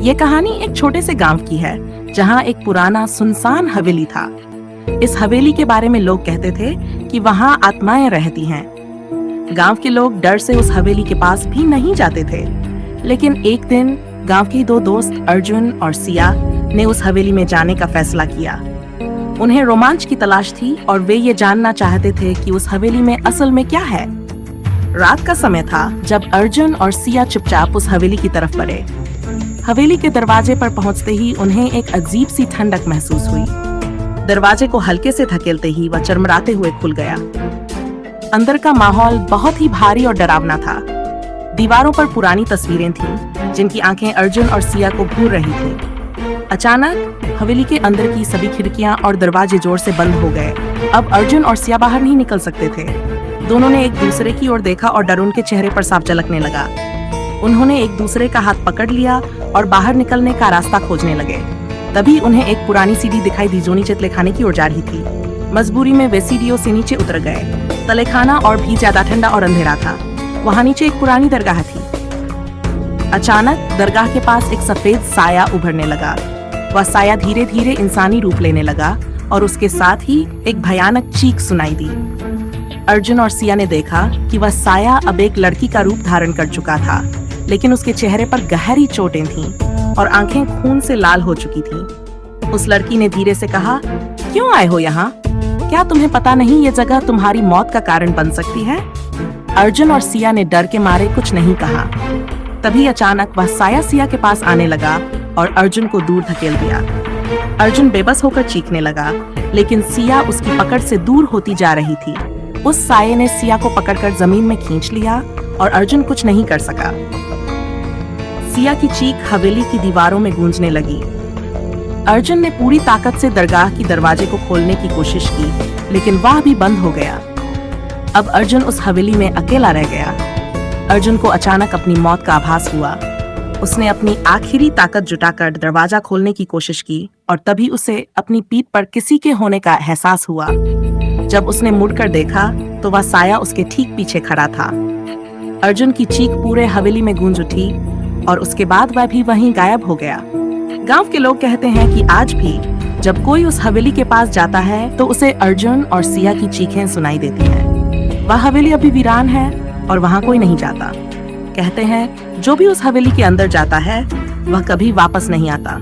ये कहानी एक छोटे से गांव की है जहां एक पुराना सुनसान हवेली था। इस हवेली के बारे में लोग कहते थे कि वहां आत्माएं रहती हैं। गांव के लोग डर से उस हवेली के पास भी नहीं जाते थे। लेकिन एक दिन गांव के दो दोस्त अर्जुन और सिया ने उस हवेली में जाने का फैसला किया। उन्हें रोमांच की तलाश थी और वे ये जानना चाहते थे कि उस हवेली में असल में क्या है। रात का समय था जब अर्जुन और सिया चुपचाप उस हवेली की तरफ बढ़े। हवेली के दरवाजे पर पहुंचते ही उन्हें एक अजीब सी ठंडक महसूस हुई। दरवाजे को हल्के से धकेलते ही वह चरमराते हुए खुल गया। अंदर का माहौल बहुत ही भारी और डरावना था। दीवारों पर पुरानी तस्वीरें थीं, जिनकी आंखें अर्जुन और सिया को घूर रही थीं। अचानक हवेली के अंदर की सभी खिड़कियां और दरवाजे जोर से बंद हो गए। अब अर्जुन और सिया बाहर नहीं निकल सकते थे। दोनों ने एक दूसरे की ओर देखा और डर उनके चेहरे पर साफ झलकने लगा। उन्होंने एक दूसरे का हाथ पकड़ लिया और बाहर निकलने का रास्ता खोजने लगे। तभी उन्हें एक पुरानी सीढ़ी दिखाई दी जो नीचे तलेखाने की ओर जा रही थी। मजबूरी में वे सीढ़ियों से नीचे उतर गए। तलेखाना और भी ज्यादा ठंडा और अंधेरा था। वहां नीचे एक पुरानी दरगाह थी। अचानक दरगाह के पास एक सफेद साया उभरने लगा। वह साया धीरे धीरे इंसानी रूप लेने लगा और उसके साथ ही एक भयानक चीख सुनाई दी। अर्जुन और सिया ने देखा कि वह साया अब एक लड़की का रूप धारण कर चुका था, लेकिन उसके चेहरे पर गहरी चोटें थीं और आंखें खून से लाल हो चुकी थीं। उस लड़की ने धीरे से कहा, क्यों आए हो यहाँ? क्या तुम्हें पता नहीं ये जगह तुम्हारी मौत का कारण बन सकती है? अर्जुन और सिया ने डर के मारे कुछ नहीं कहा। तभी अचानक वह साया सिया के पास आने लगा और अर्जुन को दूर धकेल दिया। अर्जुन बेबस होकर चीखने लगा, लेकिन सिया उसकी पकड़ से दूर होती जा रही थी। उस साये ने सिया को पकड़कर जमीन में खींच लिया और अर्जुन कुछ नहीं कर सका। सिया की चीख हवेली की दीवारों में गूंजने लगी। अर्जुन ने पूरी ताकत से दरगाह की दरवाजे को खोलने की कोशिश की, लेकिन वह भी बंद हो गया। अब अर्जुन उस हवेली में अकेला रह गया। अर्जुन को अचानक अपनी मौत का आभास हुआ। उसने अपनी आखिरी ताकत जुटाकर दरवाजा खोलने की कोशिश की और तभी उसे अपनी पीठ पर किसी के होने का एहसास हुआ। जब उसने मुड़कर देखा तो वह साया उसके ठीक पीछे खड़ा था। अर्जुन की चीख पूरे हवेली में गूंज उठी और उसके बाद वह भी वहीं गायब हो गया। गांव के लोग कहते हैं कि आज भी जब कोई उस हवेली के पास जाता है तो उसे अर्जुन और सिया की चीखें सुनाई देती हैं। वह हवेली अभी वीरान है और वहां कोई नहीं जाता। कहते हैं जो भी उस हवेली के अंदर जाता है वह कभी वापस नहीं आता।